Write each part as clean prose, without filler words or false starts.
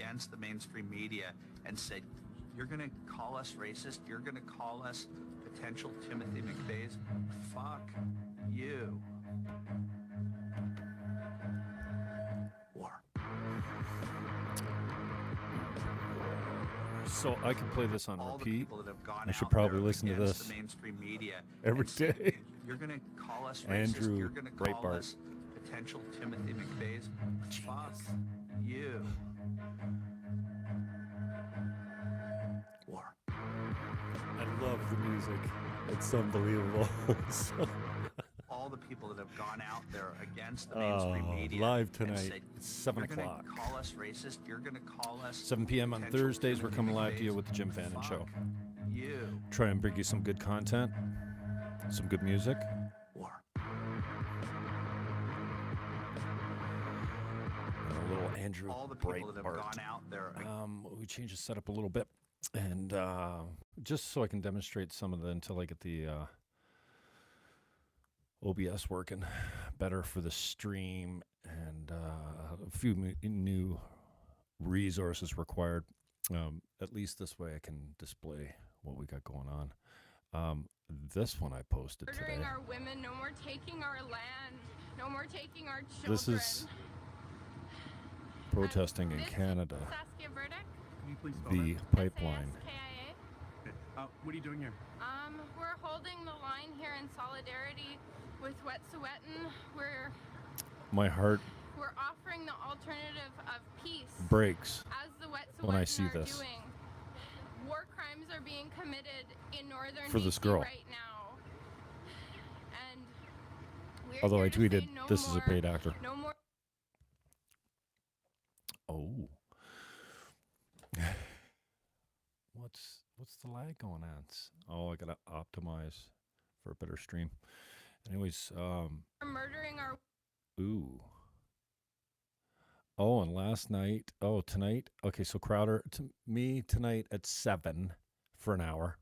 against the mainstream media and said, you're going to call us racist? You're going to call us potential Timothy McVeighs? Fuck you. War. So I can play this on All the repeat. people that have gone I should out probably there listen to against this the mainstream media every and said, day. You're going to call us racist? Andrew You're going to call Breitbart. us potential Timothy McVeighs? Fuck you. War. I love the music. It's unbelievable. All the people that have gone out there against the mainstream media live and tonight. said, It's 7 you're o'clock. Gonna call us racist. You're going to call us 7 p.m. on potential Thursdays. We're Timothy coming live to you McVeighs? with the Jim Fannon Show. You. Try and bring you some good content, some good music. War. And a little Andrew All the people that have Breitbart. gone out there. We changed the setup a little bit, and just so I can demonstrate some of the until I get the OBS working better for the stream, and a few new resources required. At least this way I can display what we got going on. This one I posted today. Murdering our women, no more taking our land, no more taking our children. This is protesting in Canada. Saskia Burdick. Can you please spell The that? pipeline. SASKIA. Okay. What are you doing here? We're holding the line here in solidarity with Wet'suwet'en. My heart We're offering the alternative of peace. breaks As the Wet'suwet'en when I see are this. doing. War crimes are being committed in northern For this BC girl. right now. And we're Although here I to tweeted, say no this is a more, paid actor. No more. Oh. What's the lag going on? Oh, I gotta optimize for a better stream. Anyways, Murdering our. ooh. Oh, and last night, tonight. Okay, so Crowder, to me tonight at 7 for an hour.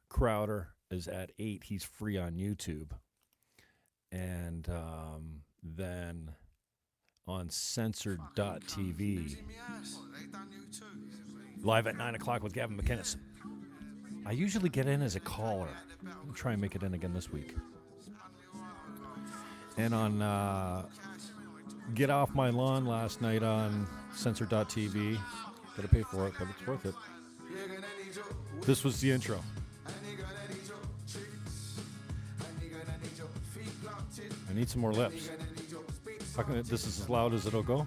Crowder is at 8. He's free on YouTube. And then on censored.tv, live at 9 o'clock with Gavin McInnes. I usually get in as a caller. I'll try and make it in again this week. And on Get Off My Lawn last night on censored.tv. Got to pay for it, but it's worth it. This was the intro. I need some more lips. How come this is as loud as it'll go?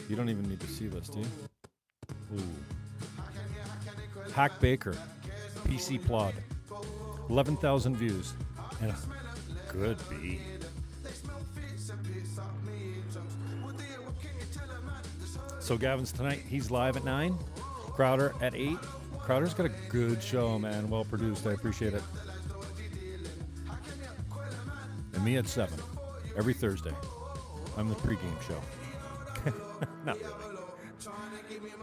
You don't even need to see this, do you? Ooh. Hack Baker, PC Plod, 11,000 views, and a good beat. So Gavin's tonight, he's live at 9. Crowder at 8. Crowder's got a good show, man. Well produced. I appreciate it. And me at 7. Every Thursday. I'm the pregame show. Not really.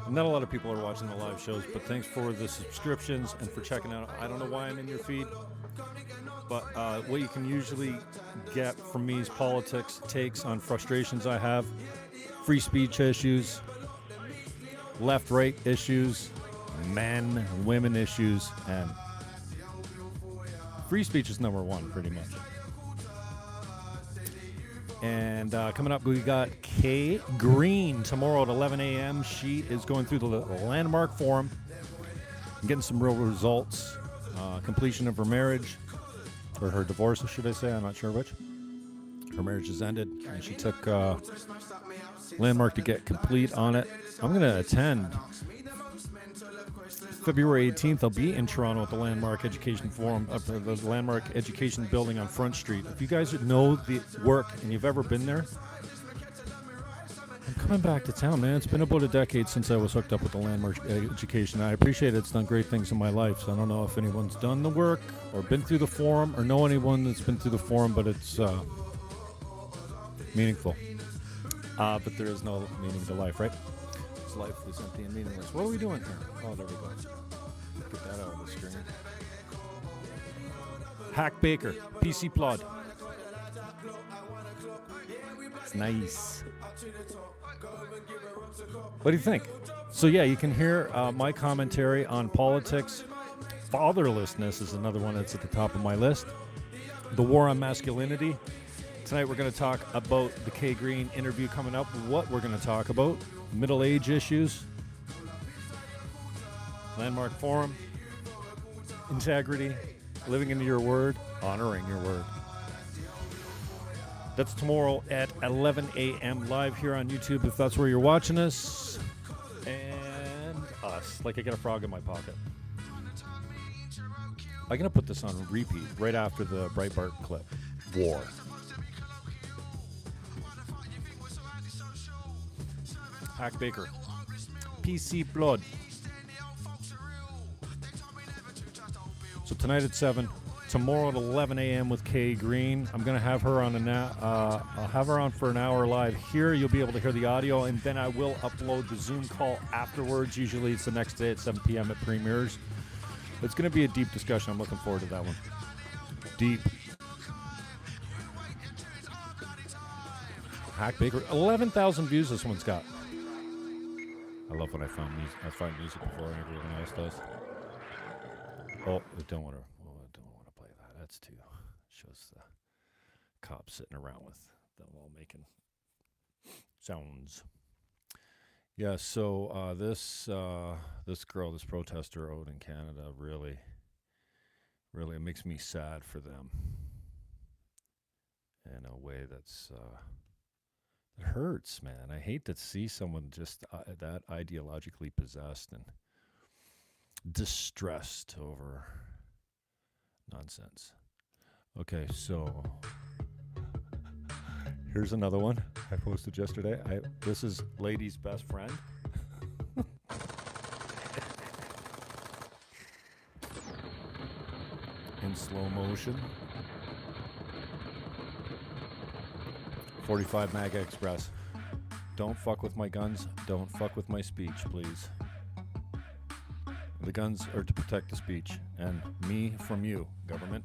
Not a lot of people are watching the live shows, but thanks for the subscriptions and for checking out. I don't know why I'm in your feed, but what you can usually get from me is politics, takes on frustrations I have, free speech issues, left-right issues, men, women issues, and free speech is number one, pretty much. And coming up, we got Kay Green tomorrow at 11 a.m. She is going through the Landmark Forum and getting some real results. Completion of her marriage, or her divorce, should I say? I'm not sure which. Her marriage has ended, and she took Landmark to get complete on it. I'm going to attend February 18th. I'll be in Toronto at the Landmark Education Forum, the Landmark Education Building on Front Street. If you guys know the work and you've ever been there, I'm coming back to town, man. It's been about a decade since I was hooked up with the Landmark Education. I appreciate it. It's done great things in my life. So I don't know if anyone's done the work or been through the forum or know anyone that's been through the forum, but it's meaningful. But there is no meaning to life, right? This life is empty and meaningless. What are we doing here? Oh, there we go. Get that out of the screen. Hack Baker, PC Plod. It's nice. What do you think? So yeah, you can hear my commentary on politics. Fatherlessness is another one that's at the top of my list. The war on masculinity. Tonight we're going to talk about the Kay Green interview coming up. What we're going to talk about. Middle age issues. Landmark Forum. Integrity. Living into your word. Honoring your word. That's tomorrow at 11 a.m. live here on YouTube if that's where you're watching us. And us. Like I got a frog in my pocket. I'm going to put this on repeat right after the Breitbart clip. War. Hack Baker. PC Blood. So tonight at 7. Tomorrow at 11 a.m. with Kay Green. I'm going to have her on I'll have her on for an hour live here. You'll be able to hear the audio, and then I will upload the Zoom call afterwards. Usually it's the next day at 7 p.m. it premieres. It's going to be a deep discussion. I'm looking forward to that one. Deep. Hack Baker. 11,000 views this one's got. I love when I find music before everyone else does. Oh, I don't want to play that. That's too. Shows the cops sitting around with them all making sounds. Yeah, so this girl, this protester out in Canada, really it makes me sad for them in a way that's it hurts, man. I hate to see someone just that ideologically possessed and distressed over nonsense. Okay, so here's another one I posted yesterday. This is Lady's Best Friend. In slow motion. 45 MAGA Express. Don't fuck with my guns. Don't fuck with my speech, please. The guns are to protect the speech. And me from you, government.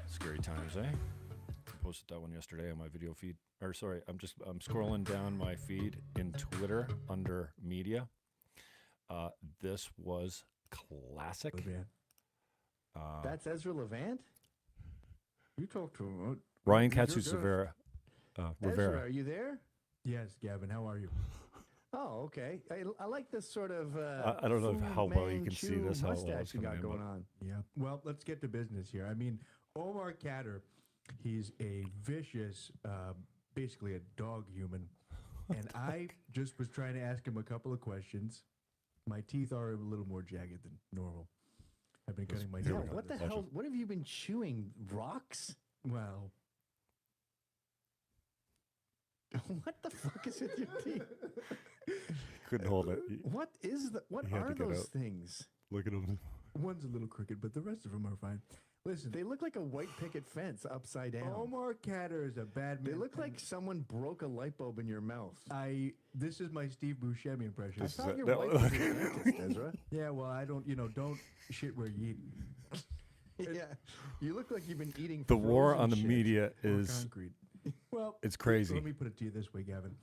Scary times, eh? I posted that one yesterday on my video feed. I'm scrolling down my feed in Twitter under media. This was classic. That's Ezra Levant? You talked to him. Ryan Katsu-Rivera. Ezra, are you there? Yes, Gavin, how are you? Oh, okay. I like this sort of I don't know how well you can see this, how well mustache it's you coming got in, going on. Yeah. Well, let's get to business here. I mean, Omar Khadr, he's a vicious, basically a dog human. And I just was trying to ask him a couple of questions. My teeth are a little more jagged than normal. I've been cutting my Yeah, nails. what the hell? What have you been chewing? Rocks? Well, What the fuck is with your teeth? Couldn't hold it. What He had are to get those out. things? Look at him. one's a little crooked, but the rest of them are fine. Listen, They look like a white picket fence upside down. Omar Khadr is a bad man. They look like someone broke a light bulb in your mouth. This is my Steve Buscemi impression. I This is thought it. your No. wife was a dentist, Ezra. Yeah, well, I don't, don't shit where you eat. Yeah, you look like you've been eating. The war frozen on the shit. media Or is concrete. Well, it's crazy. Let me put it to you this way, Gavin.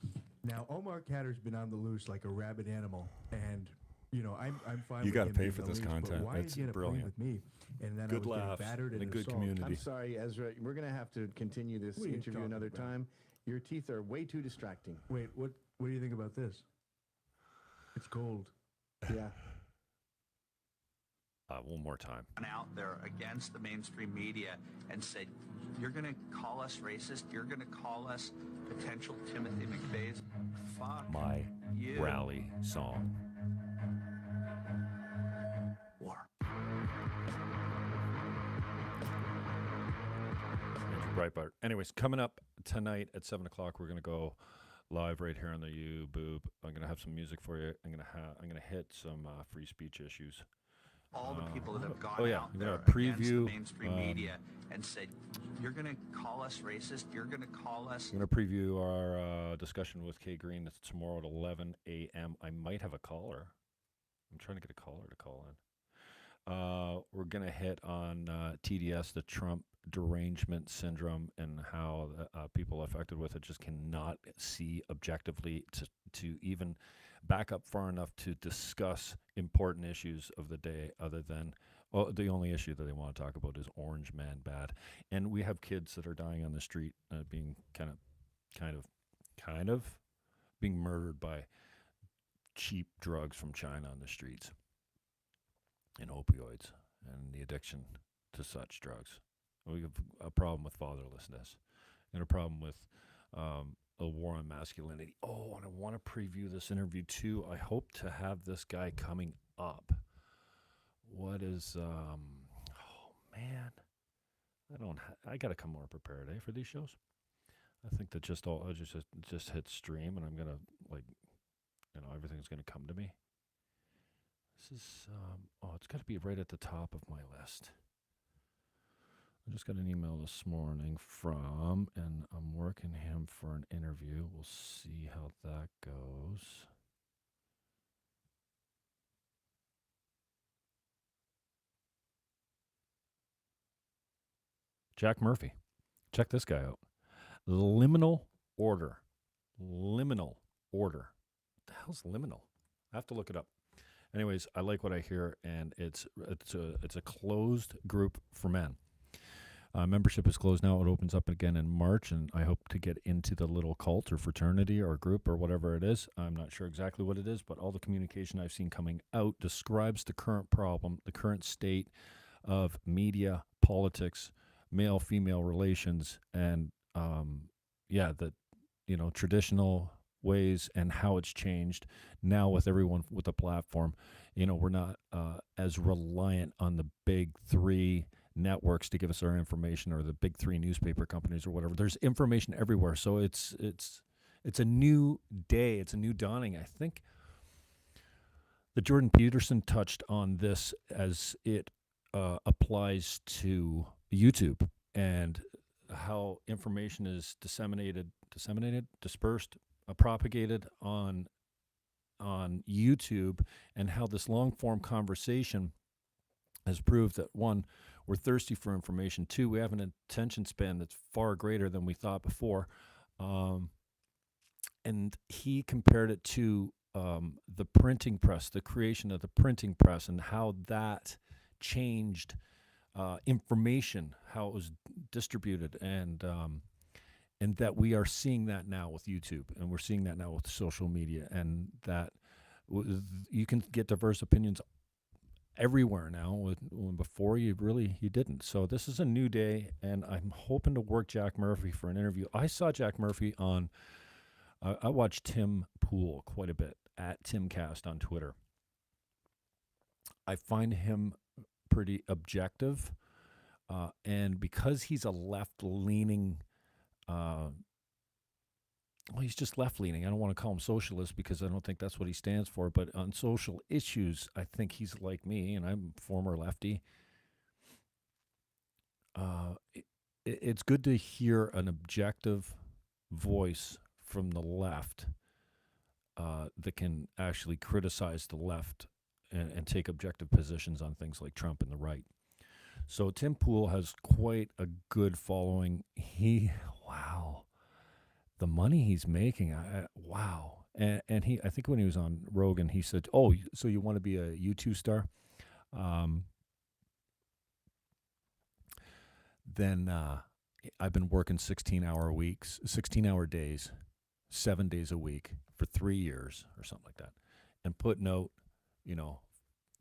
Now, Omar Khadr's been on the loose like a rabid animal, and I'm fine. You with gotta him pay being for on this the loose, content. But why That's is he at a brilliant. with me? And then Good I was laughs getting battered and a and good assaulted. community. I'm sorry, Ezra. We're gonna have to continue this What are you interview talking another about? time. Your teeth are way too distracting. Wait, what do you think about this? It's cold. Yeah. One more time. Out there against the mainstream media and said, you're going to call us racist? You're going to call us potential Timothy McVeighs? Fuck My you. rally song. War. Andrew Breitbart. Anyways, coming up tonight at 7 o'clock, we're going to go live right here on the YouTube. I'm going to have some music for you. I'm going to hit some free speech issues. All the people that have gone oh, yeah. out I'm there gonna against preview, the mainstream media and said, you're going to call us racist? You're going to call us... I'm going to preview our discussion with Kay Green. That's tomorrow at 11 a.m. I might have a caller. I'm trying to get a caller to call We're going to hit on TDS, the Trump derangement syndrome, and how people affected with it just cannot see objectively to even back up far enough to discuss important issues of the day other than the only issue that they want to talk about is Orange Man bad. And we have kids that are dying on the street, being kind of being murdered by cheap drugs from China on the streets, and opioids, and the addiction to such drugs. We have a problem with fatherlessness, and a problem with a war on masculinity. Oh, and I want to preview this interview too. I hope to have this guy coming up. What is? Oh man, I got to come more prepared, for these shows. I think that I just hit stream, and I'm gonna everything's gonna come to me. This is it's got to be right at the top of my list. I just got an email this morning from, and I'm working him for an interview. We'll see how that goes. Jack Murphy. Check this guy out. Liminal order. Liminal order. What the hell's liminal? I have to look it up. Anyways, I like what I hear, and it's a closed group for men. Membership is closed now. It opens up again in March, and I hope to get into the little cult or fraternity or group or whatever it is. I'm not sure exactly what it is, but all the communication I've seen coming out describes the current problem, the current state of media, politics, male-female relations, and traditional ways and how it's changed now with everyone with a platform. We're not as reliant on the big three networks to give us our information, or the big three newspaper companies or whatever. There's information everywhere, so it's a new day. It's a new dawning. I think that Jordan Peterson touched on this as it applies to YouTube and how information is dispersed, propagated on YouTube, and how this long-form conversation has proved that, one, we're thirsty for information. Two, we have an attention span that's far greater than we thought before. And he compared it to the printing press, the creation of the printing press, and how that changed information, how it was distributed, and that we are seeing that now with YouTube, and we're seeing that now with social media, and that you can get diverse opinions everywhere now, when before you didn't. So this is a new day, and I'm hoping to work Jack Murphy for an interview. I saw Jack Murphy on, I watched Tim Pool quite a bit at Timcast on Twitter. I find him pretty objective, and because he's a left-leaning, he's just left-leaning. I don't want to call him socialist because I don't think that's what he stands for. But on social issues, I think he's like me, and I'm a former lefty. It's good to hear an objective voice from the left that can actually criticize the left and take objective positions on things like Trump and the right. So Tim Pool has quite a good following. Wow. The money he's making, wow. And he, I think when he was on Rogan, he said, "Oh, so you want to be a YouTube star?" Then I've been working 16-hour days, 7 days a week for 3 years or something like that, and putting out,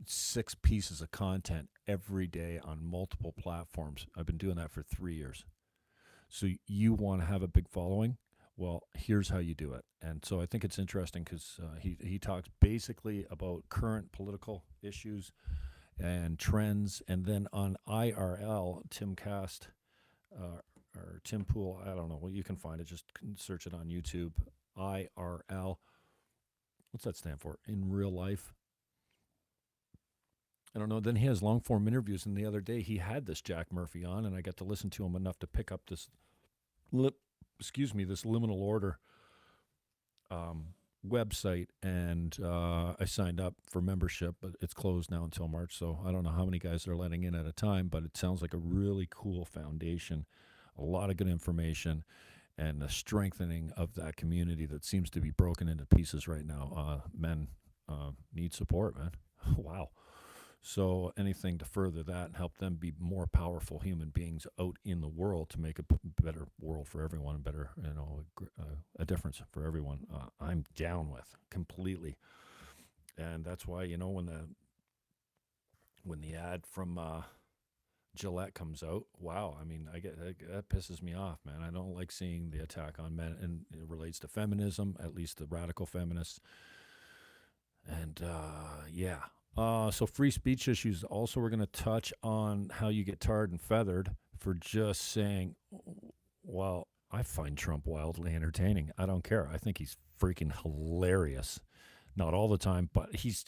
6 pieces of content every day on multiple platforms. I've been doing that for 3 years. So you want to have a big following? Well, here's how you do it. And so I think it's interesting because he talks basically about current political issues and trends. And then on IRL, Timcast or Tim Pool, I don't know. Well, you can find it. Just search it on YouTube. IRL. What's that stand for? In real life? I don't know. Then he has long-form interviews. And the other day he had this Jack Murphy on, and I got to listen to him enough to pick up this liminal order website, and I signed up for membership, but it's closed now until March, so I don't know how many guys they're letting in at a time, but it sounds like a really cool foundation, a lot of good information, and the strengthening of that community that seems to be broken into pieces right now. Men need support, man. Wow. So anything to further that and help them be more powerful human beings out in the world to make a better world for everyone, better, a difference for everyone, I'm down with completely. And that's why, when the ad from Gillette comes out, wow, I mean, that pisses me off, man. I don't like seeing the attack on men, and it relates to feminism, at least the radical feminists. And yeah. So free speech issues. Also, we're going to touch on how you get tarred and feathered for just saying, well, I find Trump wildly entertaining. I don't care. I think he's freaking hilarious. Not all the time, but he's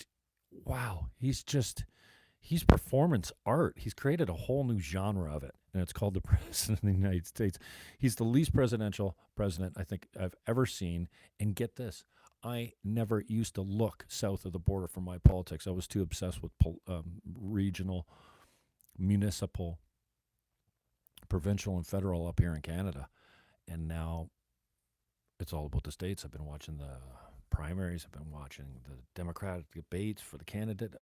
performance art. He's created a whole new genre of it, and it's called the President of the United States. He's the least presidential president I think I've ever seen. And get this. I never used to look south of the border for my politics. I was too obsessed with regional, municipal, provincial, and federal up here in Canada. And now it's all about the states. I've been watching the primaries. I've been watching the Democratic debates for the candidate.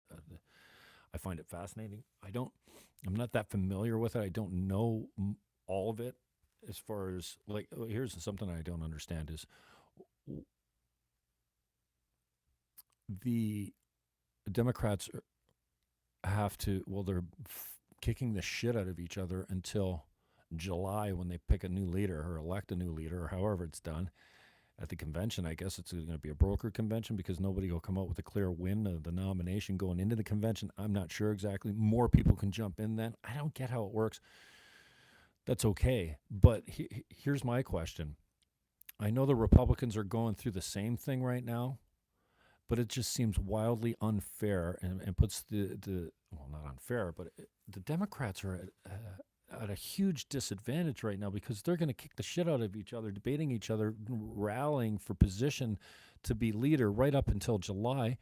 I find it fascinating. I'm not that familiar with it. I don't know all of it as far as, like, here's something I don't understand is the Democrats have to, they're kicking the shit out of each other until July when they pick a new leader or elect a new leader or however it's done at the convention. I guess it's going to be a broker convention because nobody will come out with a clear win of the nomination going into the convention. I'm not sure exactly. More people can jump in then. I don't get how it works. That's okay. But here's my question. I know the Republicans are going through the same thing right now, but it just seems wildly unfair and puts not unfair, but the Democrats are at a huge disadvantage right now because they're going to kick the shit out of each other, debating each other, rallying for position to be leader right up until July.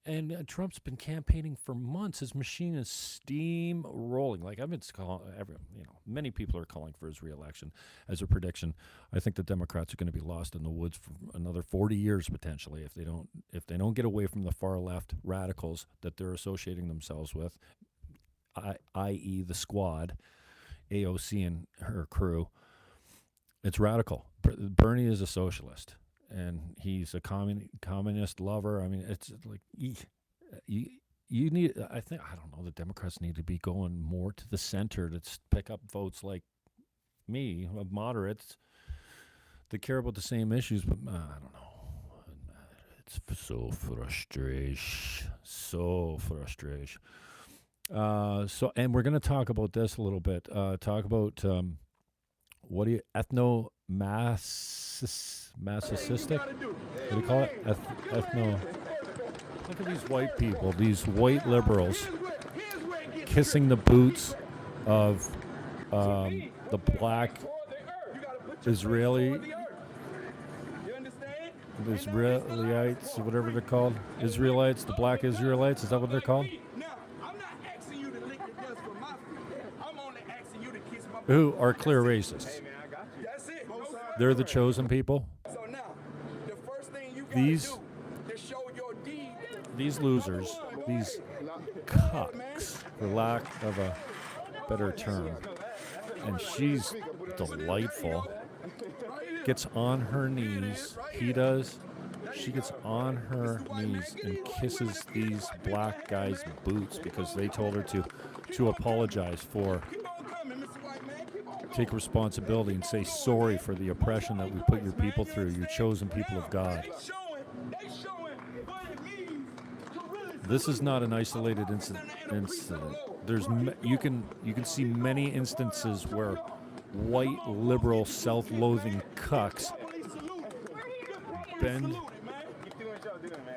And Trump's been campaigning for months. His machine is steam rolling. Like I've been calling, many people are calling for his reelection as a prediction. I think the Democrats are going to be lost in the woods for another 40 years potentially if they don't get away from the far left radicals that they're associating themselves with, i.e. the Squad, AOC and her crew. It's radical. Bernie is a socialist. And he's a communist lover. I mean, it's like you need. I don't know. The Democrats need to be going more to the center to pick up votes like me, moderates that care about the same issues. But I don't know. It's so frustrating. And we're going to talk about this a little bit. Talk about masochistic? What do you call it? Ethno. Look at these white people, these white liberals, kissing the boots of the black Israelites, whatever they're called. Israelites, the black Israelites, is that what they're called? Who are clear racists. They're the chosen people. These losers, these cucks, for lack of a better term, and she's delightful, gets on her knees, he does, she gets on her knees and kisses these black guys' boots because they told her to apologize for, take responsibility and say sorry for the oppression that we put your people through, your chosen people of God. This is not an isolated incident. There's you can see many instances where white liberal self-loathing cucks bend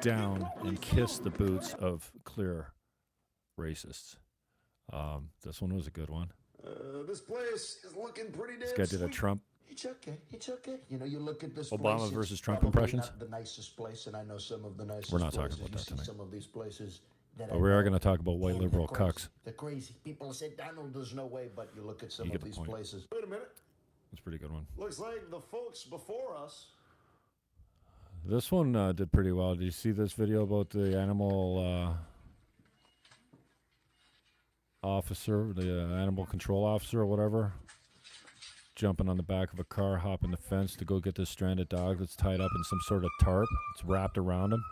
down and kiss the boots of clear racists. This one was a good one. This place is looking pretty damn This guy did a sweet. Trump It's okay. It's okay. You know, you look at this Obama place, versus it's Trump probably impressions? not the nicest place, and I know some of the nicest We're not places. talking about You that see tonight. some of these places that But I we are know, going to talk about white and liberal they're crazy. cucks. They're crazy. People say, Donald, there's no way, but you look at some You of get the these point. places. Wait a minute. That's a pretty good one. Looks like the folks before us. This one did pretty well. Did you see this video about the animal officer, the animal control officer or whatever, jumping on the back of a car, hopping the fence to go get this stranded dog that's tied up in some sort of tarp. It's wrapped around him.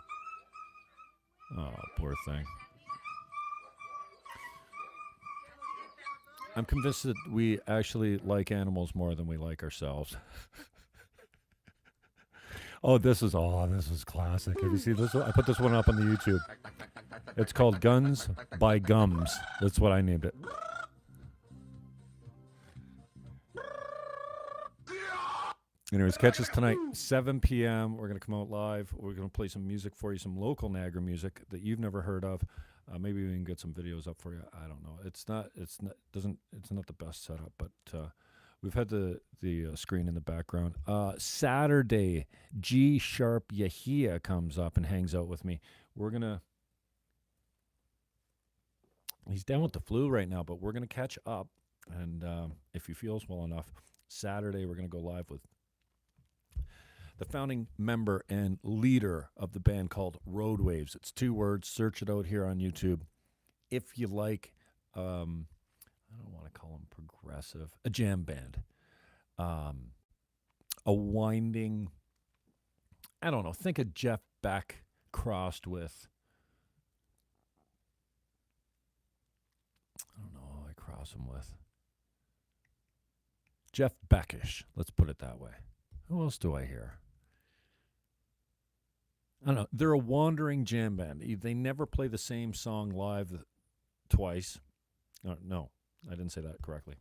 Oh, poor thing. I'm convinced that we actually like animals more than we like ourselves. Oh, this is classic. Have you seen this one? I put this one up on the YouTube. It's called Guns by Gums. That's what I named it. Anyways, catch us tonight, 7 p.m. We're going to come out live. We're going to play some music for you, some local Niagara music that you've never heard of. Maybe we can get some videos up for you. I don't know. It's not the best setup, but we've had the screen in the background. Saturday, G Sharp Yahia comes up and hangs out with me. He's down with the flu right now, but we're gonna catch up. And if he feels well enough, Saturday we're gonna go live with the founding member and leader of the band called Road Waves. It's 2 words. Search it out here on YouTube. If you like, I don't want to call them progressive, a jam band, a winding, I don't know, think of Jeff Beck crossed with, I don't know who I cross him with. Jeff Beckish, let's put it that way. Who else do I hear? I don't know. They're a wandering jam band. They never play the same song live twice. No, I didn't say that correctly.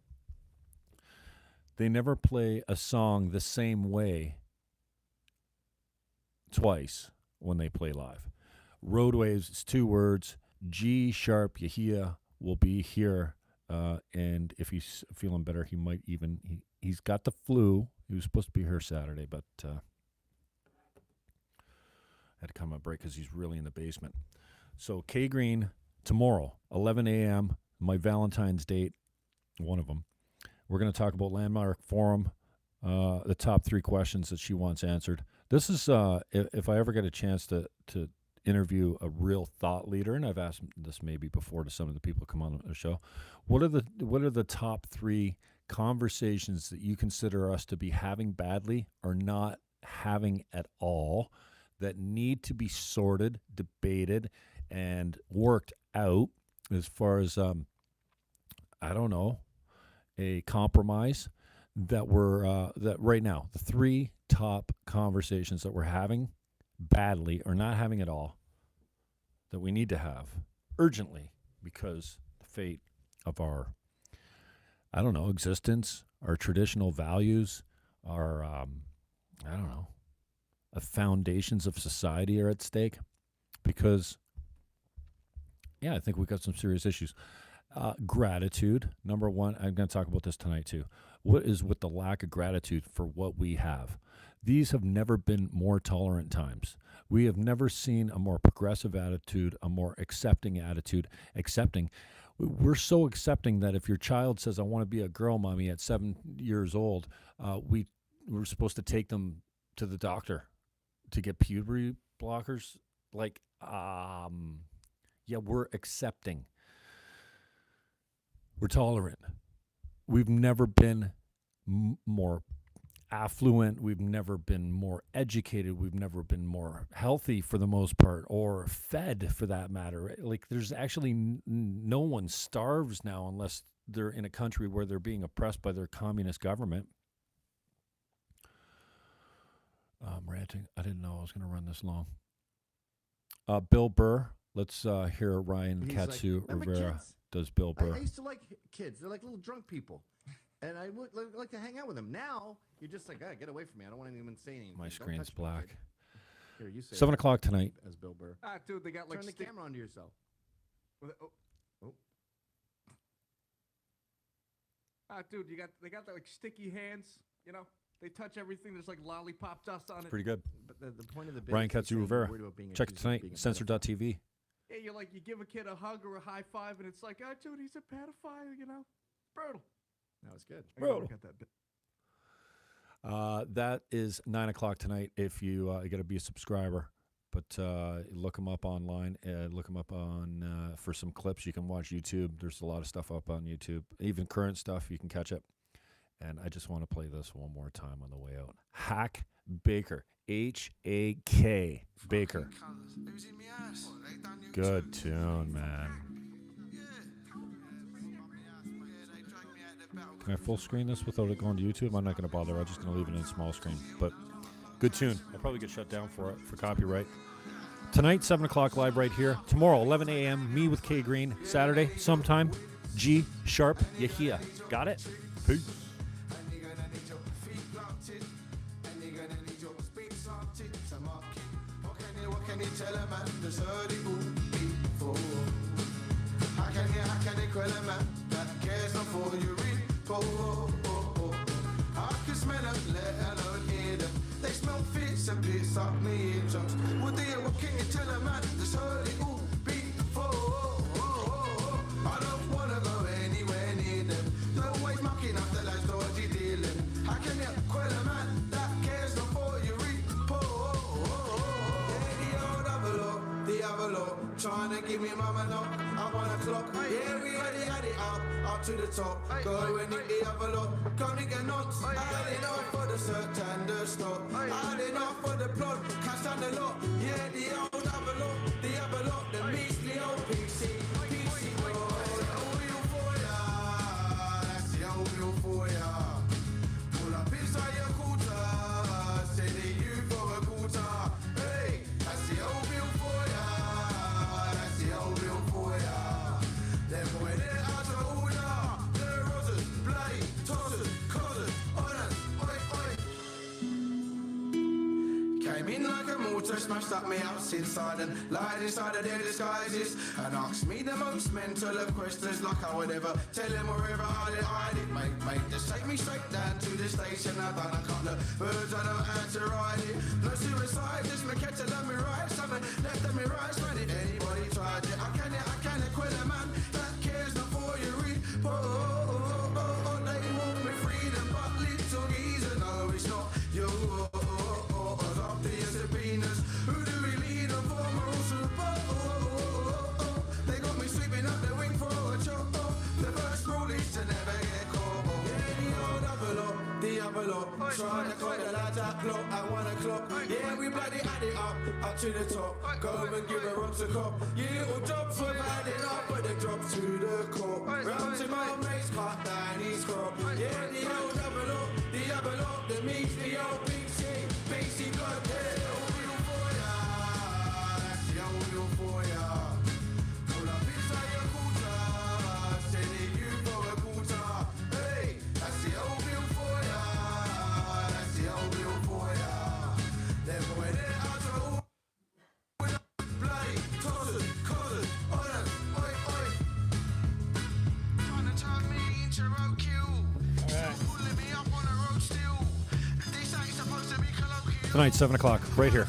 They never play a song the same way twice when they play live. Road Waves, it's 2 words. G Sharp Yahia will be here. And if he's feeling better, he might even, he's got the flu. He was supposed to be here Saturday, but had to come on break because he's really in the basement. So K Green tomorrow, 11 a.m., my Valentine's date, one of them. We're going to talk about Landmark Forum, the top 3 questions that she wants answered. This is, if I ever get a chance to interview a real thought leader, and I've asked this maybe before to some of the people who come on the show, what are the top 3 conversations that you consider us to be having badly or not having at all that need to be sorted, debated, and worked out as far as, I don't know, a compromise that that right now, the 3 top conversations that we're having badly or not having at all that we need to have urgently because the fate of our, I don't know, existence, our traditional values, our, I don't know, the foundations of society are at stake because, yeah, I think we've got some serious issues. Gratitude, number 1. I'm going to talk about this tonight too. What is with the lack of gratitude for what we have? These have never been more tolerant times. We have never seen a more progressive attitude, a more accepting attitude. We're so accepting that if your child says, I want to be a girl, mommy, at 7 years old, we're supposed to take them to the doctor to get puberty blockers. Like, yeah, we're accepting. We're tolerant. We've never been more affluent. We've never been more educated. We've never been more healthy for the most part, or fed for that matter. Like, there's actually no one starves now unless they're in a country where they're being oppressed by their communist government. I'm ranting. I didn't know I was going to run this long. Bill Burr. Let's hear Ryan Katsu Rivera does Bill Burr. I used to like kids. They're like little drunk people. And I would like to hang out with them. Now, you're just like, get away from me. I don't want anyone to say anything. My Don't screen's touch me, black. kid. Here, you say 7 that o'clock tonight. as Bill Burr. Dude, they got like Turn the camera onto yourself. dude, they got like sticky hands, you know? They touch everything. There's like lollipop dust on it. Pretty good. But the point of the bit Ryan is he's Katsu saying Rivera. you're worried about being Check it accused of tonight. being a Censored.tv. Yeah, you're like, you give a kid a hug or a high five, and it's like, oh, dude, he's a pedophile, you know? Brutal. That was good. I gotta Brutal. look at that bit. That is 9 o'clock tonight if you got to be a subscriber. But look them up online. Look them up on for some clips. You can watch YouTube. There's a lot of stuff up on YouTube. Even current stuff, you can catch it. And I just want to play this one more time on the way out. Hack Baker. H-A-K Baker. Good tune, man. Can I full screen this without it going to YouTube? I'm not going to bother. I'm just going to leave it in small screen. But good tune. I'll probably get shut down for it for copyright. Tonight, 7 o'clock live right here. Tomorrow, 11 a.m., me with K Green. Saturday, sometime, G Sharp Yahia. Got it? Peace. I can smell them, let alone hear them. They smell fish and piss up me eardrums. What can you tell them, man? This early, ooh, before. I don't wanna go anywhere near them. No way mucking up the lads dodgy dealing. How can you quell a man that cares not for your report? The other lot, trying to give me mama knock. I want a clock. Yeah, we already had it up to the top. Go and hit the other lot. Come and get knots. I had enough for the search and the stop. I had enough for the plot. Cash down the lot. Yeah, the other lot, the measly old PC boy. Wheel for ya. That's the old wheel for ya. Pull up inside your quarter. Say the you for a quarter. Hey, that's the old wheel for ya. That's the old wheel for ya. Then boy, they're out of order. The roses, bloody tossers, causers, honors, oi. Came in like a mortar, smashed up me house inside and lied inside of their disguises and asked me the most mental of questions like I would ever tell them wherever I hide it. Mate, just take me straight down to the station. I've done a couple of birds, I don't have to ride it. No suicide, just me catch it, let me ride something left of me right, spread it. Anybody tried it? I can't quit a man that cares not for your report. They want me freedom, but little geezer, no, it's not you. After your subpoenas, who do we lead on for moral support? They got me sweeping up the wing for a chop. The first rule is to never get caught. Yeah, the other lot, trying to cut the lads out clock at 1 o'clock. Yeah, we bloody had it up to the top. Go and give a rocks a cop. Your little jobs were had it up, but they dropped to the court. Round to my mates, cut down his crop. Yeah, the other lot, the measly old BC blood. Yeah, the old wheel for ya. That's the old wheel for ya. Pull up inside your quarter. Say that you for a quarter. Hey, that's the old wheel for ya. That's the old wheel for ya. Then boy, they're out of order. Bloody tossers, causers, honors, oi. Trying to turn me into roadkill. Pulling me up on the road still. This ain't supposed to be colloquial. Tonight, 7 o'clock, right here.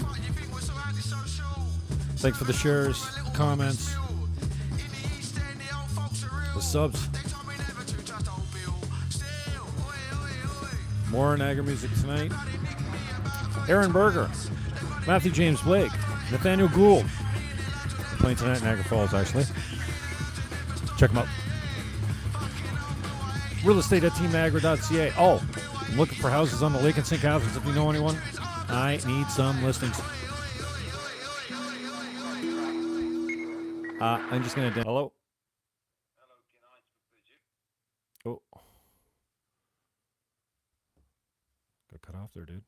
Thanks for the shares, comments, the subs. More Niagara music tonight. Aaron Berger, Matthew James Blake, Nathaniel Gould. Playing tonight in Niagara Falls, actually. Check them out. Real estate at teamniagara.ca. Oh, I'm looking for houses on the lake in St. Catharines. If you know anyone, I need some listings. I'm just going to... Hello? Hello, can I speak with you? Oh. Got cut off there, dude.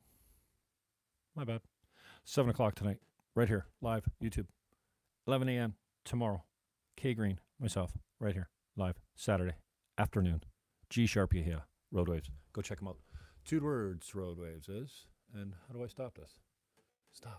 My bad. 7 o'clock tonight. Right here. Live. YouTube. 11 a.m. tomorrow. K Green. Myself. Right here. Live. Saturday. Afternoon. G Sharp Yahia. Roadwaves. Go check them out. 2 words Roadwaves is. And how do I stop this?